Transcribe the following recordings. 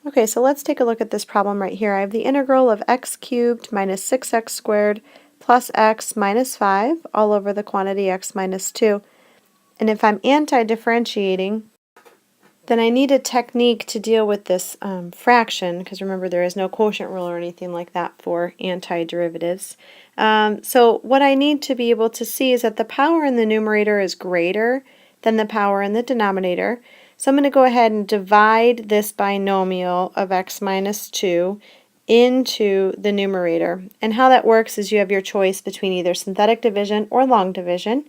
Okay, so let's take a look at this problem right here. I have the integral of x cubed minus 6x squared plus x minus 5 all over the quantity x minus 2. And if I'm anti-differentiating, then I need a technique to deal with this fraction, because remember there is no quotient rule or anything like that for anti-derivatives. So what I need to be able to see is that the power in the numerator is greater than the power in the denominator. So I'm going to go ahead and divide this binomial of x minus 2 into the numerator. And how that works is you have your choice between either synthetic division or long division.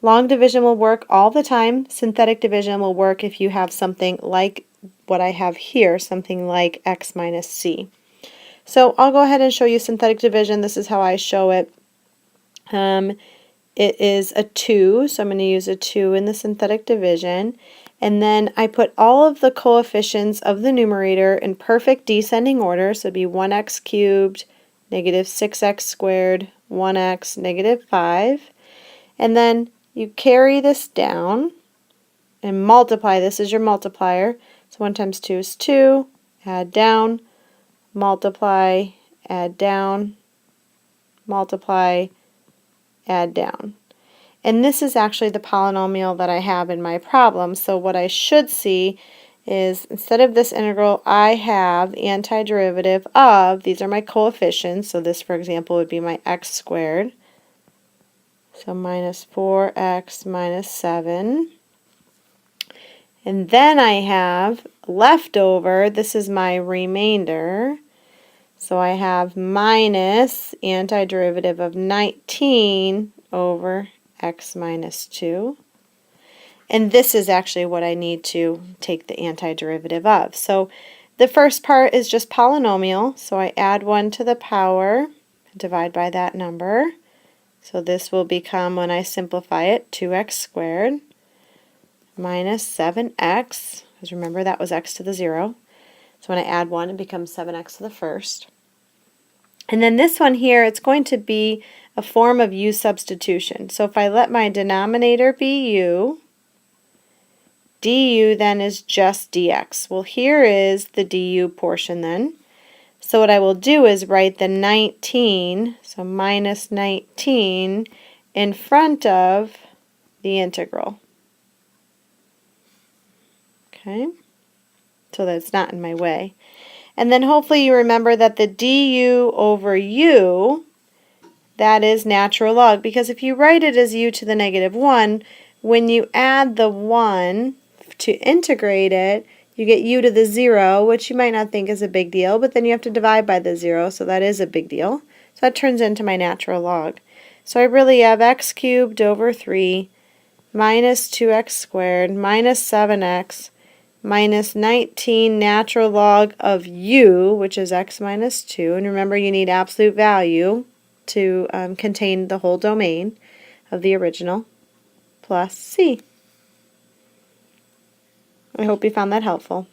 Long division will work all the time. Synthetic division will work if you have something like what I have here, something like x minus c. So I'll go ahead and show you synthetic division. This is how I show it. It is a 2, so I'm going to use a 2 in the synthetic division. And then I put all of the coefficients of the numerator in perfect descending order. So it would be 1x cubed, negative 6x squared, 1x, negative 5. And then you carry this down and multiply. This is your multiplier. So 1 times 2 is 2. Add down, multiply, add down, multiply, add down. And this is actually the polynomial that I have in my problem. So what I should see is instead of this integral, I have the antiderivative of, these are my coefficients. So this, for example, would be my x squared. So minus 4x minus 7. And then I have leftover, this is my remainder. So I have minus antiderivative of 19 over x minus 2. And this is actually what I need to take the antiderivative of. So the first part is just polynomial. So I add 1 to the power, divide by that number. So this will become, when I simplify it, 2x squared minus 7x, because remember that was x to the 0. So when I add 1, it becomes 7x to the first. And then this one here, it's going to be a form of u substitution. So if I let my denominator be u, du then is just dx. Well, here is the du portion then. So what I will do is write the 19, so minus 19, in front of the integral. Okay, so that it's not in my way. And then hopefully you remember that the du over u, that is natural log, because if you write it as u to the negative 1, when you add the 1 to integrate it, you get u to the 0, which you might not think is a big deal, but then you have to divide by the 0, so that is a big deal. So that turns into my natural log. So I really have x cubed over 3 minus 2x squared minus 7x minus 19 natural log of u, which is x minus 2. And remember, you need absolute value to contain the whole domain of the original, plus c. I hope you found that helpful.